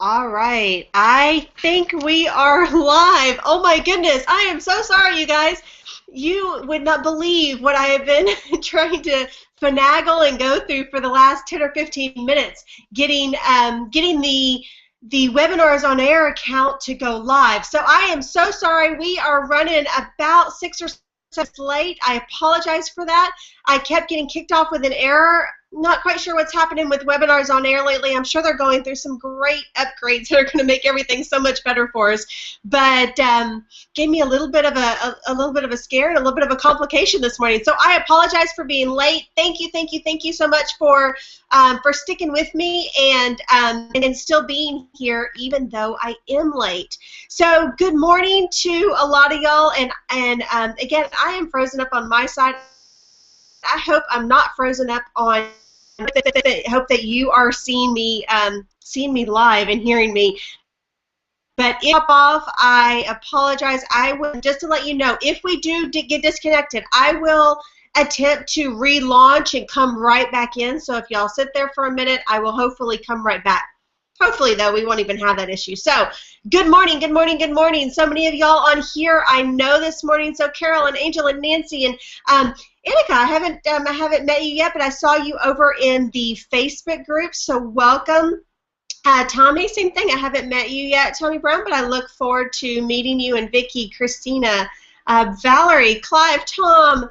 All right, I think we are live. Oh my goodness, I am so sorry, you guys. You would not believe what I have been trying to finagle and go through for the last 10 or 15 minutes, getting the webinars on air account to go live. So I am so sorry. We are running about 6 or 7 minutes late. I apologize for that. I kept getting kicked off with an error. Not quite sure what's happening with webinars on air lately. I'm sure they're going through some great upgrades that are going to make everything so much better for us. But gave me a little bit of a scare and a little bit of a complication this morning. So I apologize for being late. Thank you so much for sticking with me and still being here even though I am late. So good morning to a lot of y'all. And again, I am frozen up on my side. I hope I'm not frozen up on. I hope that you are seeing me live and hearing me. But if off, I apologize. I will, just to let you know, if we do get disconnected, I will attempt to relaunch and come right back in. So if y'all sit there for a minute, I will hopefully come right back. Hopefully, though, we won't even have that issue. So, good morning, good morning, good morning. So many of y'all on here I know this morning. So, Carol and Angel and Nancy and Annika, I haven't met you yet, but I saw you over in the Facebook group. So, welcome. Tommy, same thing. I haven't met you yet, Tommy Brown, but I look forward to meeting you and Vicky, Christina, Valerie, Clive, Tom,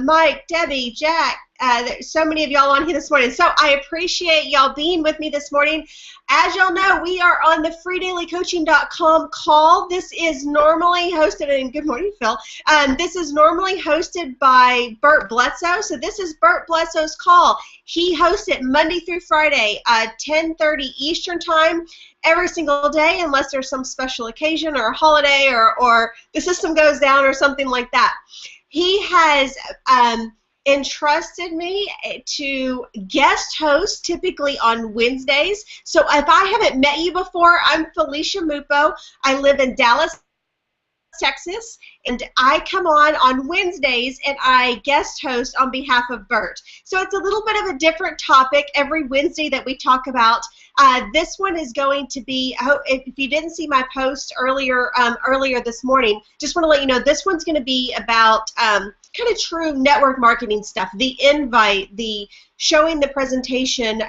Mike, Debbie, Jack. There's so many of y'all on here this morning. So I appreciate y'all being with me this morning. As y'all know, we are on the freedailycoaching.com call. This is normally hosted, and good morning, Phil. This is normally hosted by Bert Bledsoe. So this is Bert Bledsoe's call. He hosts it Monday through Friday, 10:30 Eastern Time, every single day, unless there's some special occasion or a holiday or the system goes down or something like that. He has entrusted me to guest host typically on Wednesdays. So if I haven't met you before, I'm Felicia Mupo. I live in Dallas, Texas, and I come on Wednesdays and I guest host on behalf of Bert. So it's a little bit of a different topic every Wednesday that we talk about. This one is going to be, if you didn't see my post earlier this morning, just want to let you know this one's going to be about kind of true network marketing stuff, the invite, the showing the presentation,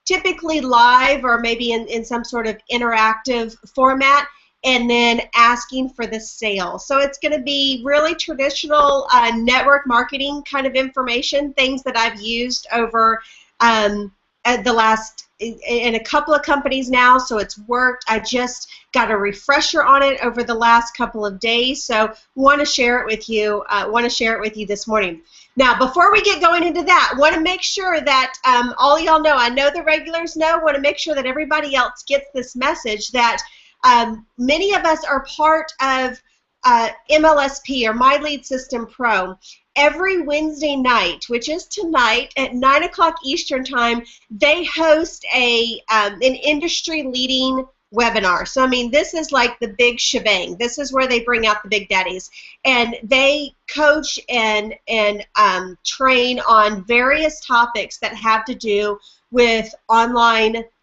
typically live or maybe in some sort of interactive format, and then asking for the sale. So it's going to be really traditional network marketing kind of information, things that I've used over the last in a couple of companies now, so it's worked. I just got a refresher on it over the last couple of days, so want to share it with you. This morning. Now, before we get going into that, want to make sure that all y'all know. I know the regulars know. Want to make sure that everybody else gets this message that many of us are part of MLSP or My Lead System Pro. Every Wednesday night, which is tonight at 9 o'clock Eastern Time, they host an industry-leading webinar. So, I mean, this is like the big shebang. This is where they bring out the big daddies. And they coach and train on various topics that have to do with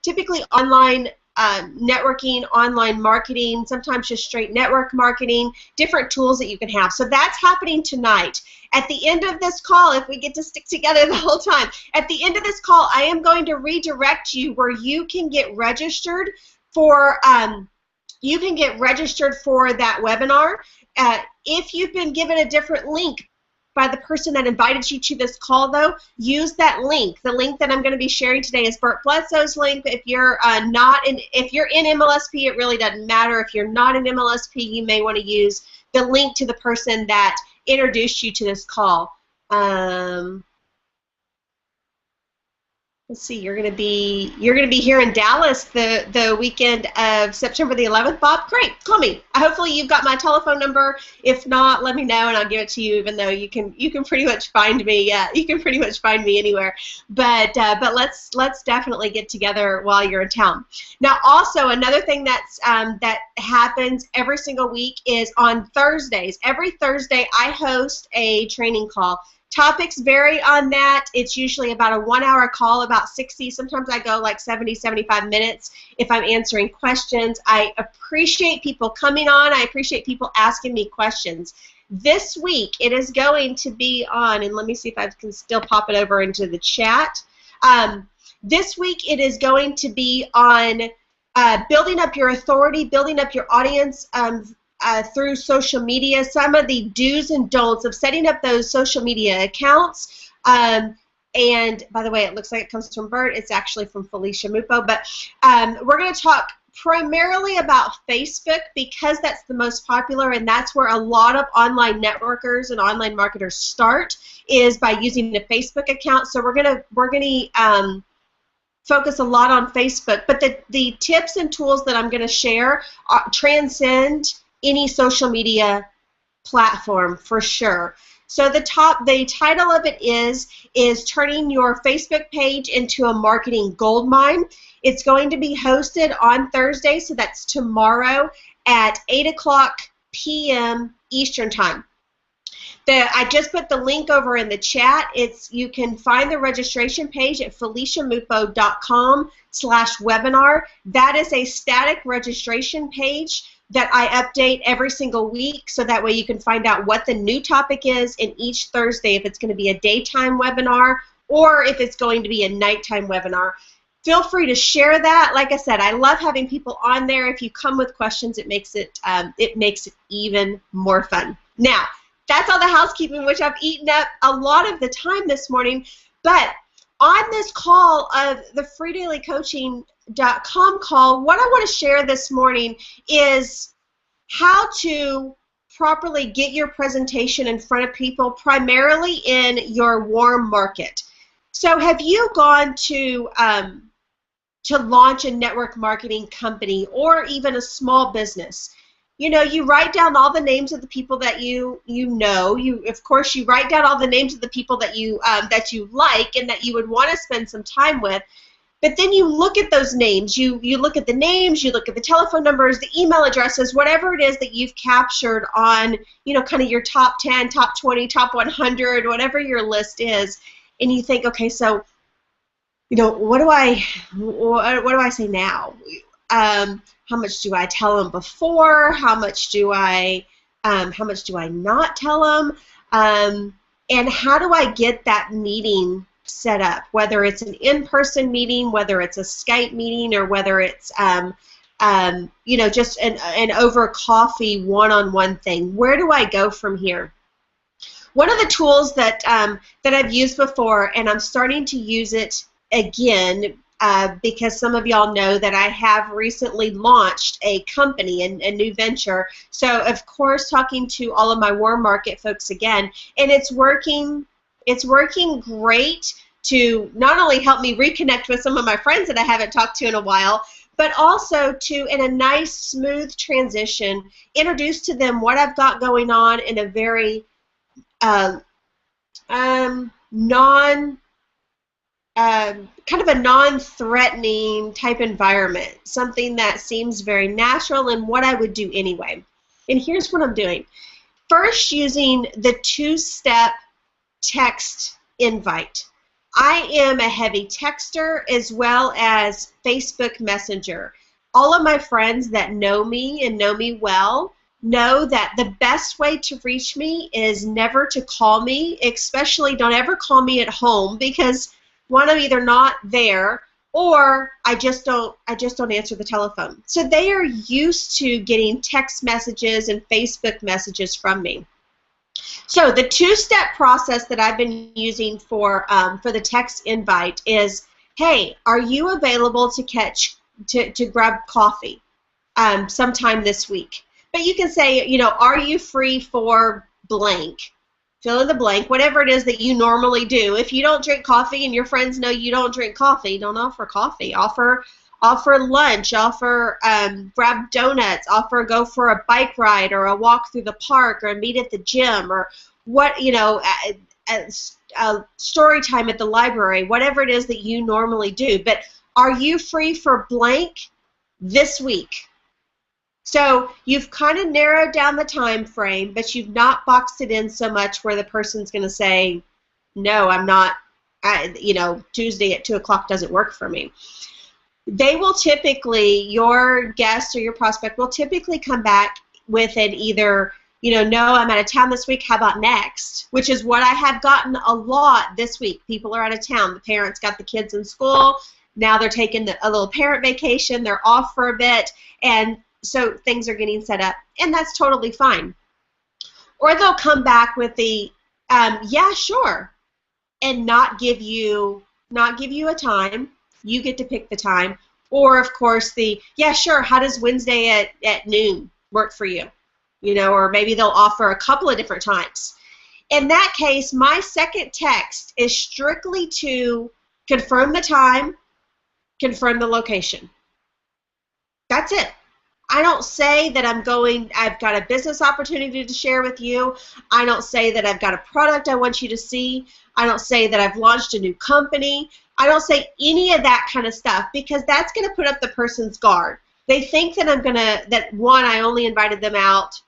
typically online networking, online marketing, sometimes just straight network marketing, different tools that you can have. So that's happening tonight. At the end of this call, if we get to stick together the whole time, at the end of this call, I am going to redirect you where you can get registered for that webinar. If you've been given a different link by the person that invited you to this call, though, use that link. The link that I'm going to be sharing today is Bert Bledsoe's link. If you're if you're in MLSP, it really doesn't matter. If you're not in MLSP, you may want to use the link to the person that introduced you to this call. Let's see, you're gonna be here in Dallas the weekend of September the 11th, Bob. Great, call me. Hopefully you've got my telephone number. If not, let me know and I'll give it to you. Even though you can pretty much find me. You can pretty much find me anywhere. But let's definitely get together while you're in town. Now, also another thing that happens every single week is on Thursdays. Every Thursday I host a training call. Topics vary on that. It's usually about a 1-hour call, about 60. Sometimes I go like 70, 75 minutes if I'm answering questions. I appreciate people coming on. I appreciate people asking me questions. This week it is going to be on, and let me see if I can still pop it over into the chat. This week it is going to be on building up your authority, building up your audience through social media, some of the do's and don'ts of setting up those social media accounts. And by the way, it looks like it comes from Bert. It's actually from Felicia Mupo. But we're going to talk primarily about Facebook because that's the most popular, and that's where a lot of online networkers and online marketers start, is by using a Facebook account. So we're going to focus a lot on Facebook. But the tips and tools that I'm going to share transcend any social media platform for sure. So the title of it is turning your Facebook page into a marketing goldmine. It's going to be hosted on Thursday, so that's tomorrow at 8:00 p.m. Eastern Time. I just put the link over in the chat. You can find the registration page at feliciamupo.com/webinar. That is a static registration page that I update every single week, so that way you can find out what the new topic is in each Thursday, if it's going to be a daytime webinar or if it's going to be a nighttime webinar. Feel free to share that. Like I said, I love having people on there. If you come with questions, it makes it even more fun. Now, that's all the housekeeping, which I've eaten up a lot of the time this morning. But on this call of the freedailycoaching.com call, what I want to share this morning is how to properly get your presentation in front of people, primarily in your warm market. So have you gone to launch a network marketing company or even a small business? You know, you write down all the names of the people that you know. Of course, you write down all the names of the people that you like and that you would want to spend some time with. But then you look at those names. You look at the names. You look at the telephone numbers, the email addresses, whatever it is that you've captured on, kind of your top 10, top 20, top 100, whatever your list is, and you think, okay, so, what do I say now? How much do I tell them before? How much do I not tell them? And how do I get that meeting set up? Whether it's an in-person meeting, whether it's a Skype meeting, or whether it's just an over coffee one-on-one thing. Where do I go from here? One of the tools that I've used before, and I'm starting to use it again, because some of y'all know that I have recently launched a company, a new venture. So, of course, talking to all of my warm market folks again, and it's working great to not only help me reconnect with some of my friends that I haven't talked to in a while, but also to, in a nice, smooth transition, introduce to them what I've got going on in a very kind of a non-threatening type environment, something that seems very natural and what I would do anyway. And here's what I'm doing. First, using the two-step text invite. I am a heavy texter as well as Facebook Messenger. All of my friends that know me and know me well know that the best way to reach me is never to call me, especially don't ever call me at home, because one, I'm either not there, or I just don't answer the telephone. So they are used to getting text messages and Facebook messages from me. So the two-step process that I've been using for the text invite is, hey, are you available to grab coffee sometime this week? But you can say, are you free for blank? Fill in the blank, whatever it is that you normally do. If you don't drink coffee and your friends know you don't drink coffee, don't offer coffee. Offer lunch, grab donuts, go for a bike ride or a walk through the park or meet at the gym or story time at the library, whatever it is that you normally do. But are you free for blank this week? So you've kind of narrowed down the time frame, but you've not boxed it in so much where the person's going to say, no, I'm not, Tuesday at 2 o'clock doesn't work for me. They will typically, your guest or your prospect will typically come back with an either, no, I'm out of town this week, how about next? Which is what I have gotten a lot this week. People are out of town. The parents got the kids in school. Now they're taking a little parent vacation. They're off for a bit. And so things are getting set up. And that's totally fine. Or they'll come back with the, yeah, sure, and not give you a time. You get to pick the time. Or, of course, the, yeah, sure, how does Wednesday at noon work for you? Or maybe they'll offer a couple of different times. In that case, my second text is strictly to confirm the time, confirm the location. That's it. I don't say that I've got a business opportunity to share with you. I don't say that I've got a product I want you to see. I don't say that I've launched a new company. I don't say any of that kind of stuff because that's going to put up the person's guard. They think that I only invited them out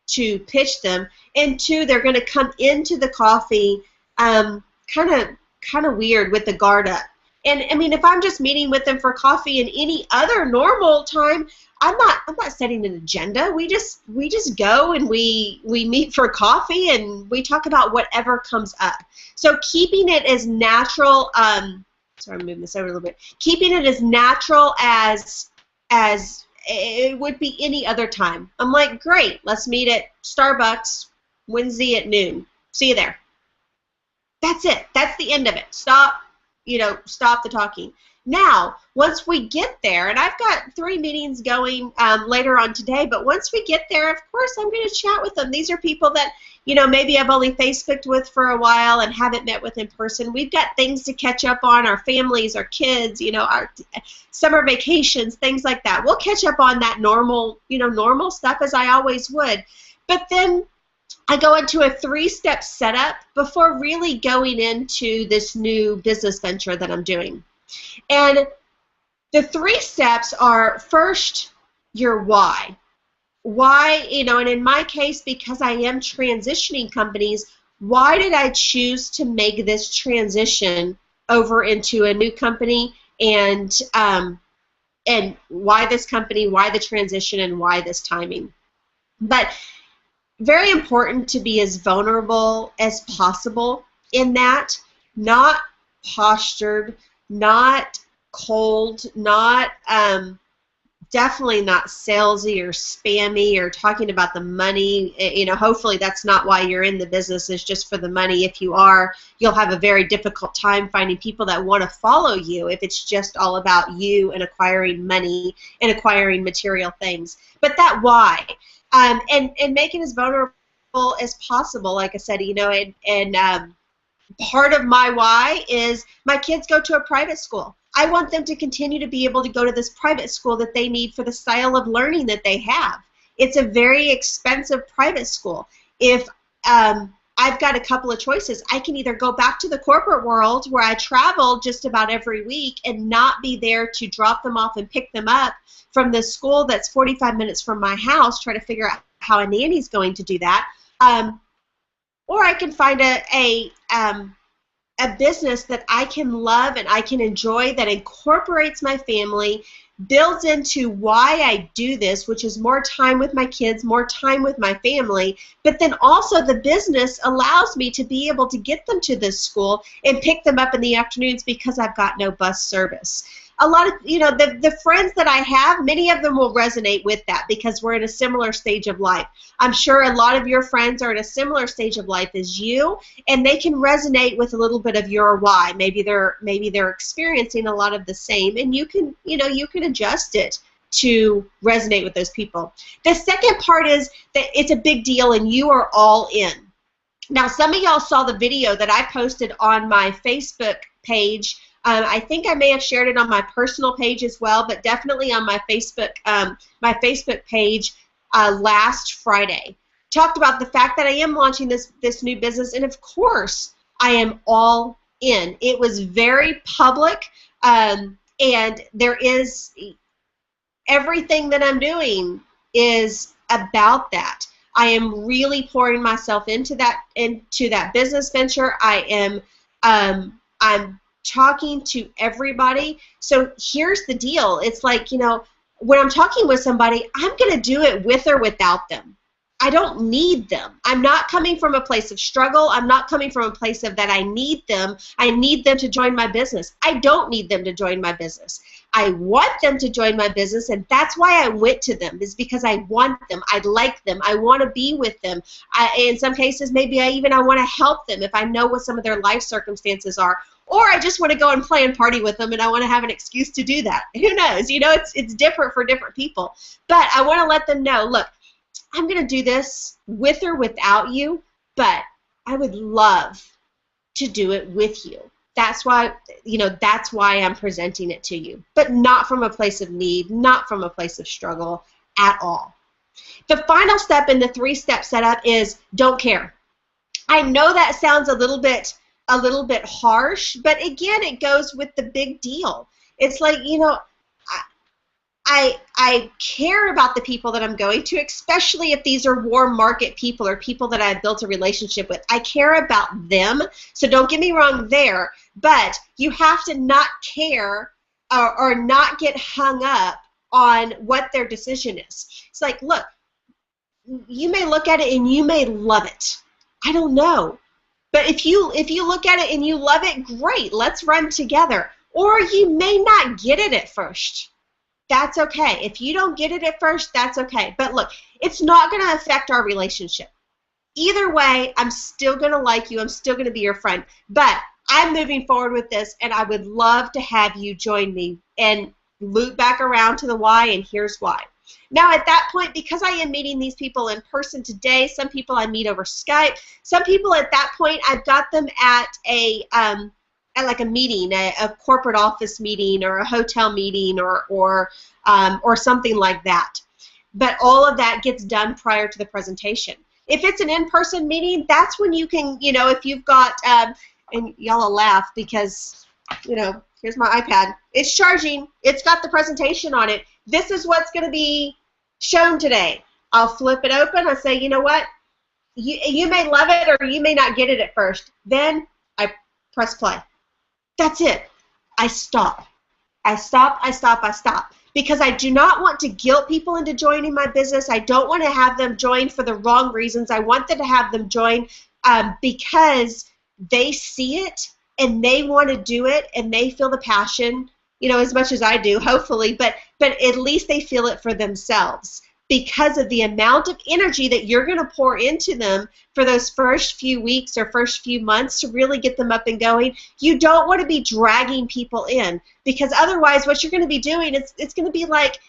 to pitch them, and two, they're going to come into the coffee kind of weird with the guard up. And I mean, if I'm just meeting with them for coffee in any other normal time, I'm not setting an agenda. We just go and we meet for coffee and we talk about whatever comes up. So keeping it as natural. Sorry, I'm moving this over a little bit. Keeping it as natural as it would be any other time. I'm like, great, let's meet at Starbucks Wednesday at noon. See you there. That's it. That's the end of it. Stop the talking. Now, once we get there, and I've got 3 meetings going later on today, but once we get there, of course, I'm going to chat with them. These are people that, maybe I've only Facebooked with for a while and haven't met with in person. We've got things to catch up on, our families, our kids, our summer vacations, things like that. We'll catch up on that normal stuff as I always would. But then I go into a 3-step setup before really going into this new business venture that I'm doing. And the 3 steps are, first, your why. Why, and in my case, because I am transitioning companies, why did I choose to make this transition over into a new company, and why this company, why the transition, and why this timing. But very important to be as vulnerable as possible in that, not postured, not cold, not definitely not salesy or spammy or talking about the money. Hopefully that's not why you're in the business, is just for the money. If you are, you'll have a very difficult time finding people that want to follow you if it's just all about you and acquiring money and acquiring material things. But that why, and make it as vulnerable as possible, like I said, and part of my why is my kids go to a private school. I want them to continue to be able to go to this private school that they need for the style of learning that they have. It's a very expensive private school. If I've got a couple of choices, I can either go back to the corporate world where I travel just about every week and not be there to drop them off and pick them up from the school that's 45 minutes from my house, try to figure out how a nanny's going to do that. Or I can find a business that I can love and I can enjoy, that incorporates my family, builds into why I do this, which is more time with my kids, more time with my family, but then also the business allows me to be able to get them to this school and pick them up in the afternoons because I've got no bus service. A lot of, the friends that I have, many of them will resonate with that because we're in a similar stage of life. I'm sure a lot of your friends are in a similar stage of life as you, and they can resonate with a little bit of your why. Maybe they're experiencing a lot of the same, and you can adjust it to resonate with those people. The second part is that it's a big deal and you are all in. Now, some of y'all saw the video that I posted on my Facebook page. I think I may have shared it on my personal page as well, but definitely on my Facebook page last Friday. Talked about the fact that I am launching this new business, and of course I am all in. It was very public, and there is everything that I'm doing is about that. I am really pouring myself into that business venture. I'm talking to everybody. So here's the deal. It's like, when I'm talking with somebody, I'm going to do it with or without them. I don't need them. I'm not coming from a place of struggle. I'm not coming from a place of that I need them. I need them to join my business. I don't need them to join my business. I want them to join my business, and that's why I went to them, is because I want them. I like them. I want to be with them. In some cases, maybe I want to help them if I know what some of their life circumstances are. Or I just want to go and play and party with them, and I want to have an excuse to do that. Who knows? It's different for different people. But I want to let them know, look, I'm going to do this with or without you, but I would love to do it with you. That's why I'm presenting it to you, but not from a place of need, not from a place of struggle at all. The final step in the 3-step setup is don't care. I know that sounds a little bit harsh, but again, it goes with the big deal. It's like, I care about the people that I'm going to, especially if these are warm market people or people that I've built a relationship with. I care about them, so don't get me wrong there, but you have to not care or not get hung up on what their decision is. It's like, look, you may look at it and you may love it. I don't know. But if you look at it and you love it, great, let's run together. Or you may not get it at first. That's okay. If you don't get it at first, that's okay. But look, it's not going to affect our relationship. Either way, I'm still going to like you. I'm still going to be your friend. But I'm moving forward with this, and I would love to have you join me and loop back around to the why, and here's why. Now, at that point, because I am meeting these people in person today, some people I meet over Skype, some people at that point, I've got them at like a meeting, a corporate office meeting or a hotel meeting or something like that. But all of that gets done prior to the presentation. If it's an in-person meeting, that's when you can, if you've got, and y'all will laugh because, here's my iPad. It's charging. It's got the presentation on it. This is what's going to be shown today. I'll flip it open. I say, you know what? You may love it or you may not get it at first. Then I press play. That's it. I stop. I stop. Because I do not want to guilt people into joining my business. I don't want to have them join for the wrong reasons. I want them to have them join because they see it and they want to do it and they feel the passion, as much as I do, hopefully, but at least they feel it for themselves because of the amount of energy that you're going to pour into them for those first few weeks or first few months to really get them up and going. You don't want to be dragging people in because otherwise what you're going to be doing, it's going to be like,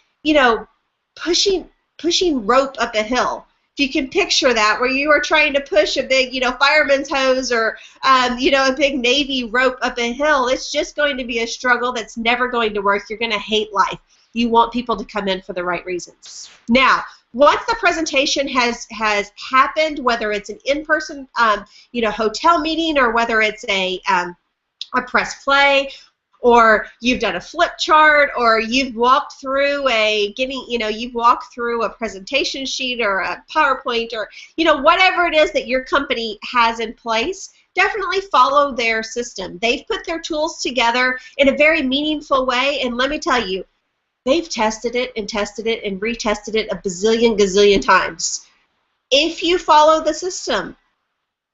pushing rope up a hill. If you can picture that, where you are trying to push a big, fireman's hose or, a big Navy rope up a hill, it's just going to be a struggle that's never going to work. You're going to hate life. You want people to come in for the right reasons. Now, once the presentation has happened, whether it's an in-person, hotel meeting or whether it's a press play, or you've done a flip chart, or you've walked through you've walked through a presentation sheet or a PowerPoint or, whatever it is that your company has in place, definitely follow their system. They've put their tools together in a very meaningful way, and let me tell you, they've tested it and retested it a bazillion gazillion times. If you follow the system,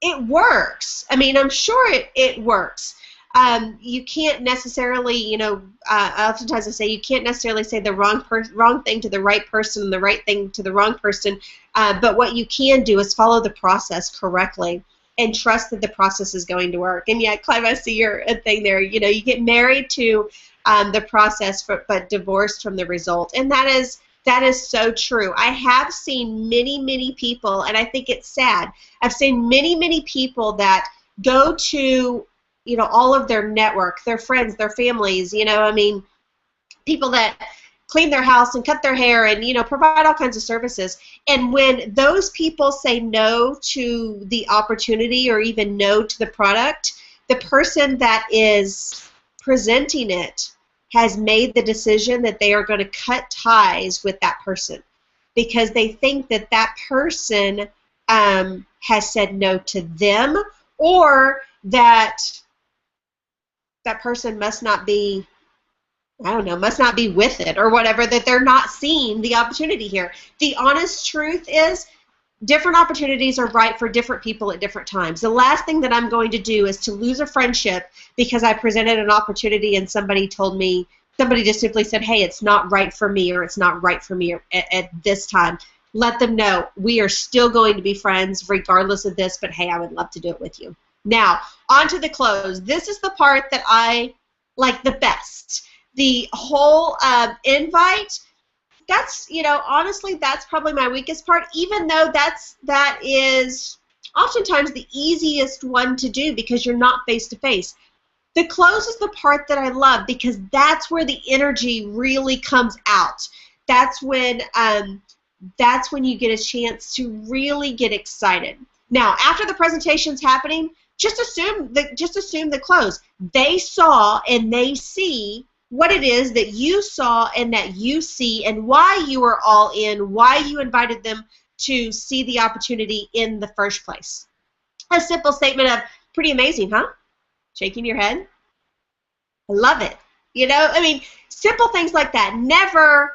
it works. I mean, I'm sure it works. You can't necessarily, oftentimes I say you can't necessarily say the wrong thing to the right person and the right thing to the wrong person, but what you can do is follow the process correctly and trust that the process is going to work. And yeah, Clive, I see your thing there. You get married to the process, but divorced from the result, and that is so true. I have seen many people, and I think it's sad. I've seen many people that go to all of their network, their friends, their families, people that clean their house and cut their hair and, provide all kinds of services. And when those people say no to the opportunity or even no to the product, the person that is presenting it has made the decision that they are going to cut ties with that person because they think that that person has said no to them, or that that person must not be, I don't know, must not be with it or whatever, that they're not seeing the opportunity here. The honest truth is different opportunities are right for different people at different times. The last thing that I'm going to do is to lose a friendship because I presented an opportunity and somebody told me, somebody just simply said, hey, it's not right for me, or it's not right for me at this time. Let them know we are still going to be friends regardless of this, but hey, I would love to do it with you. Now, on to the close. This is the part that I like the best. The whole invite, that's, you know, honestly, that's probably my weakest part, even though that is oftentimes the easiest one to do because you're not face-to-face. The close is the part that I love because that's where the energy really comes out. That's when you get a chance to really get excited. Now, after the presentation's happening, just assume the close. They saw and they see what it is that you saw and that you see, and why you were all in, why you invited them to see the opportunity in the first place. A simple statement of, pretty amazing, huh? Shaking your head. I love it. You know, I mean, simple things like that. Never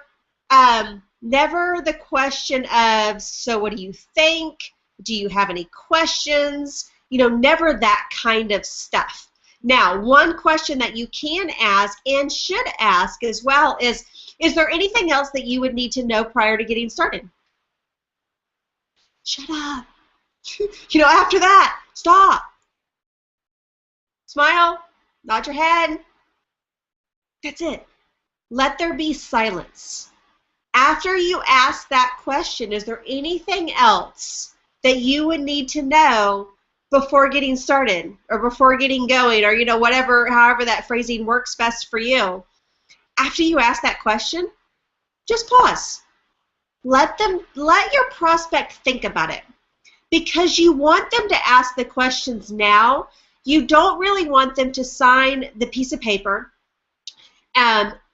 the question of, so what do you think? Do you have any questions? You know, never that kind of stuff. Now, one question that you can ask and should ask as well is there anything else that you would need to know prior to getting started? Shut up. You know, after that, stop. Smile, nod your head. That's it. Let there be silence. After you ask that question, is there anything else that you would need to know before getting started or before getting going, or, you know, whatever, however that phrasing works best for you? After you ask that question, just pause. Let your prospect think about it, because you want them to ask the questions now. You don't really want them to sign the piece of paper,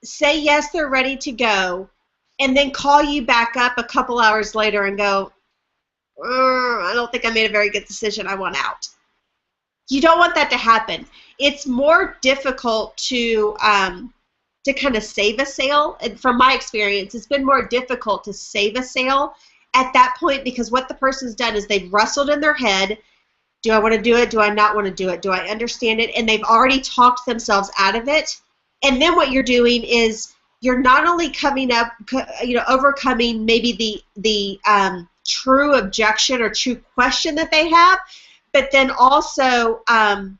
say yes, they're ready to go, and then call you back up a couple hours later and go, I don't think I made a very good decision, I want out. You don't want that to happen. It's more difficult to kind of save a sale. And from my experience, it's been more difficult to save a sale at that point, because what the person's done is they've wrestled in their head, do I want to do it, do I not want to do it, do I understand it, and they've already talked themselves out of it. And then what you're doing is you're not only coming up, you know, overcoming maybe the true objection or true question that they have, but then also the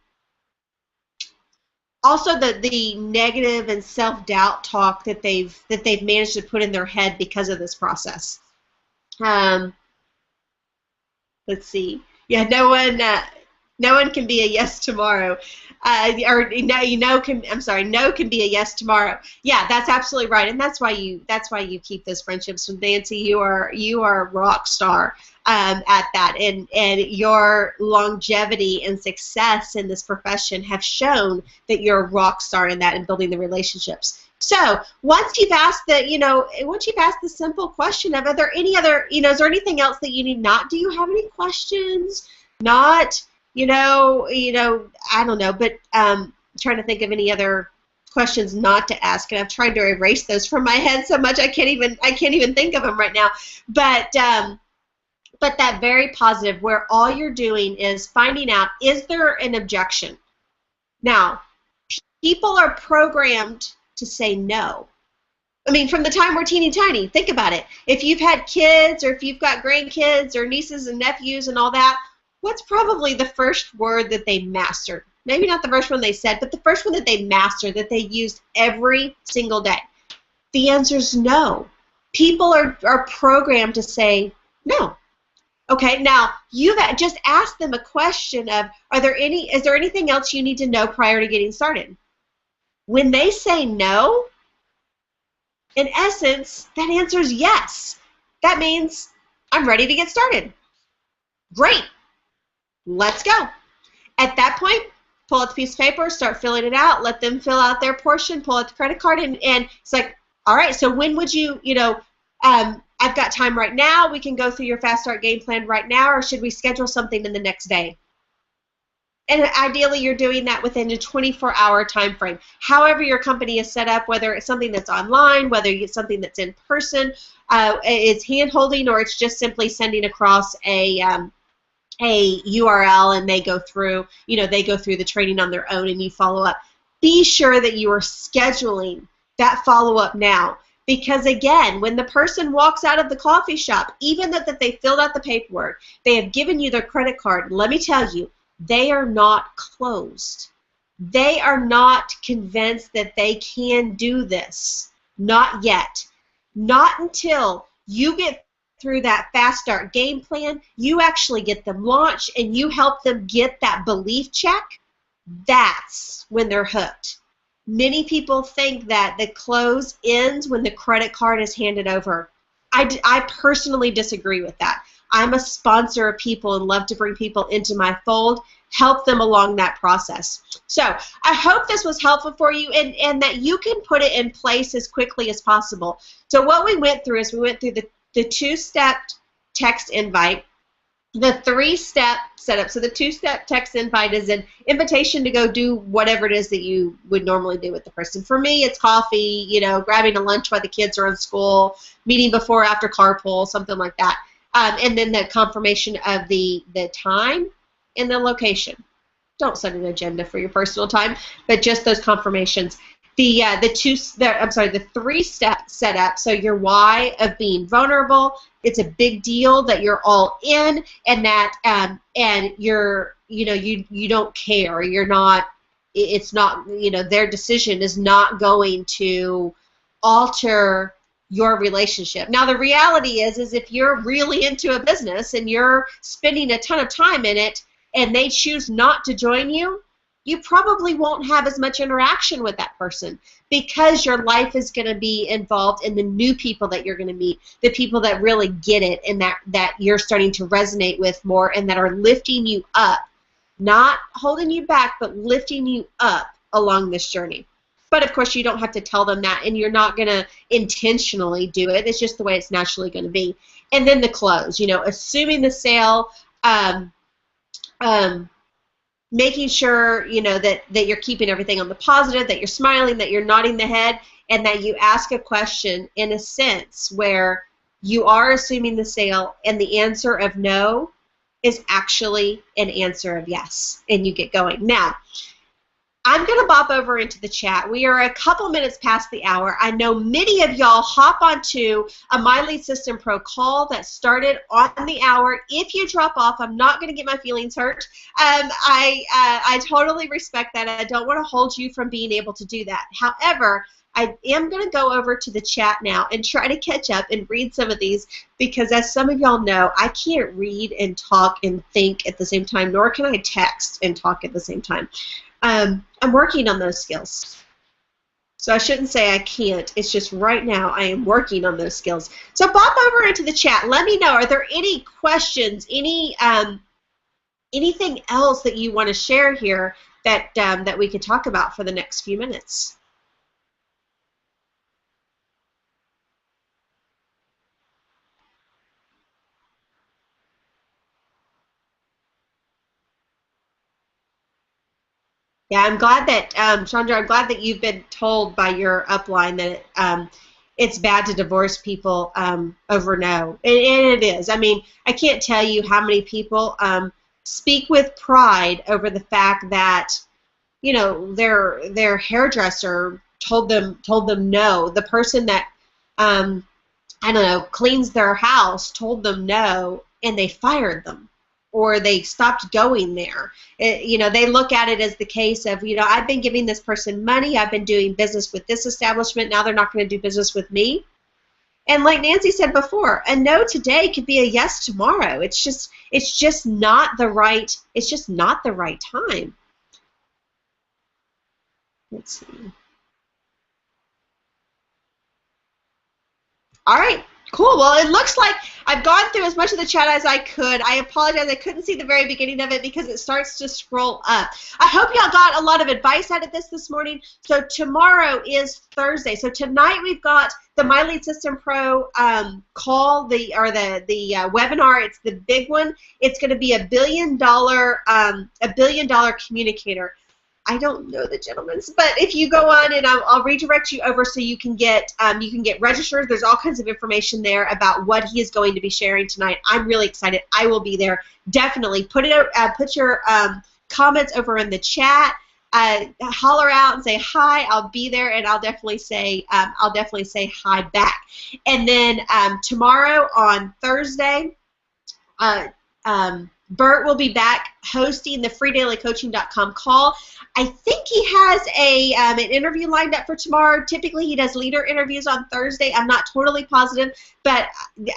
negative and self-doubt talk that they've managed to put in their head because of this process. Let's see. Yeah, no one can be a yes tomorrow. No can be a yes tomorrow. Yeah, that's absolutely right, and that's why you keep those friendships with Nancy. You are a rock star at that, and your longevity and success in this profession have shown that you're a rock star in that and building the relationships. So once you've asked the simple question of, are there any other, is there anything else that you need? Not, do you have any questions? Not. I don't know, but I'm trying to think of any other questions not to ask, and I've tried to erase those from my head so much I can't even think of them right now. But that very positive, where all you're doing is finding out, is there an objection? Now, people are programmed to say no. I mean, from the time we're teeny tiny, think about it. If you've had kids, or if you've got grandkids or nieces and nephews and all that, what's probably the first word that they mastered? Maybe not the first one they said, but the first one that they mastered, that they used every single day. The answer is no. People are programmed to say no. Okay, now you've just asked them a question of, is there anything else you need to know prior to getting started? When they say no, in essence, that answer is yes. That means I'm ready to get started. Great. Let's go. At that point, pull out the piece of paper, start filling it out, let them fill out their portion, pull out the credit card, and it's like, all right, so when would you, I've got time right now. We can go through your Fast Start game plan right now, or should we schedule something in the next day? And ideally, you're doing that within a 24-hour time frame. However your company is set up, whether it's something that's online, whether it's something that's in person, it's hand-holding, or it's just simply sending across a URL and they go through, they go through the training on their own and you follow up. Be sure that you are scheduling that follow-up now. Because again, when the person walks out of the coffee shop, even that they filled out the paperwork, they have given you their credit card, let me tell you, they are not closed. They are not convinced that they can do this. Not yet. Not until you get through that Fast Start game plan, you actually get them launched and you help them get that belief check, that's when they're hooked. Many people think that the close ends when the credit card is handed over. I personally disagree with that. I'm a sponsor of people and love to bring people into my fold, help them along that process. So I hope this was helpful for you and that you can put it in place as quickly as possible. So what we went through is we went through the two-step text invite, the three-step setup. So the two-step text invite is an invitation to go do whatever it is that you would normally do with the person. For me, it's coffee, grabbing a lunch while the kids are in school, meeting before or after carpool, something like that. And then the confirmation of the time and the location. Don't set an agenda for your personal time, but just those confirmations. The three-step setup. So your why of being vulnerable. It's a big deal that you're all in, and that and you're you don't care. You're not. It's not their decision is not going to alter your relationship. Now the reality is if you're really into a business and you're spending a ton of time in it and they choose not to join you, you probably won't have as much interaction with that person because your life is going to be involved in the new people that you're going to meet, the people that really get it and that you're starting to resonate with more and that are lifting you up, not holding you back, but lifting you up along this journey. But, of course, you don't have to tell them that, and you're not going to intentionally do it. It's just the way it's naturally going to be. And then the close, assuming the sale, making sure, that you're keeping everything on the positive, that you're smiling, that you're nodding the head, and that you ask a question in a sense where you are assuming the sale, and the answer of no is actually an answer of yes, and you get going. Now, I'm going to bop over into the chat. We are a couple minutes past the hour. I know many of y'all hop onto a My Lead System Pro call that started on the hour. If you drop off, I'm not going to get my feelings hurt. I totally respect that. I don't want to hold you from being able to do that. However, I am going to go over to the chat now and try to catch up and read some of these because, as some of y'all know, I can't read and talk and think at the same time, nor can I text and talk at the same time. I'm working on those skills. So I shouldn't say I can't. It's just right now I am working on those skills. So pop over into the chat. Let me know. Are there any questions, anything else that you want to share here that we could talk about for the next few minutes? Yeah, I'm glad that, Chandra, I'm glad that you've been told by your upline that it's bad to divorce people over no. And it is. I mean, I can't tell you how many people speak with pride over the fact that, their hairdresser told them no. The person that, cleans their house told them no, and they fired them. Or they stopped going there. They look at it as the case of, I've been giving this person money, I've been doing business with this establishment, now they're not going to do business with me. And like Nancy said before, a no today could be a yes tomorrow. It's just not the right time. Let's see. All right. Cool. Well, it looks like I've gone through as much of the chat as I could. I apologize. I couldn't see the very beginning of it because it starts to scroll up. I hope y'all got a lot of advice out of this morning. So tomorrow is Thursday. So tonight we've got the My Lead System Pro call, the webinar. It's the big one. It's going to be a billion dollar communicator. I don't know the gentleman's, but if you go on and I'll redirect you over so you can get registered. There's all kinds of information there about what he is going to be sharing tonight. I'm really excited. I will be there. Definitely put your comments over in the chat. Holler out and say hi. I'll be there, and I'll definitely say hi back. And then tomorrow on Thursday, Bert will be back hosting the freedailycoaching.com call. I think he has an interview lined up for tomorrow. Typically, he does leader interviews on Thursday. I'm not totally positive, but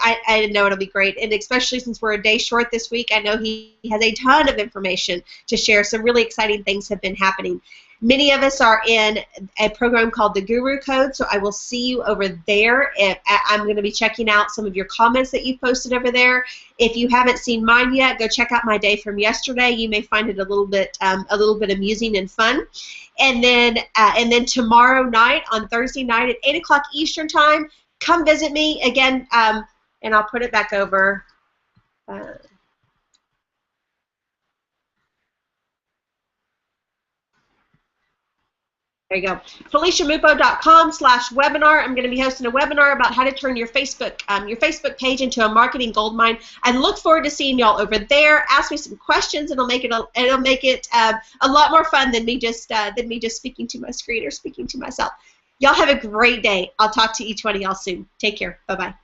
I know it'll be great. And especially since we're a day short this week, I know he has a ton of information to share. Some really exciting things have been happening. Many of us are in a program called the Guru Code, so I will see you over there. I'm going to be checking out some of your comments that you posted over there. If you haven't seen mine yet, go check out my day from yesterday. You may find it a little bit amusing and fun. And then tomorrow night, on Thursday night at 8 o'clock Eastern Time, come visit me again, and I'll put it back over. There you go. FeliciaMupo.com/webinar. I'm going to be hosting a webinar about how to turn your Facebook page into a marketing goldmine. I look forward to seeing y'all over there. Ask me some questions, and it'll make it a lot more fun than me just speaking to my screen or speaking to myself. Y'all have a great day. I'll talk to each one of y'all soon. Take care. Bye bye.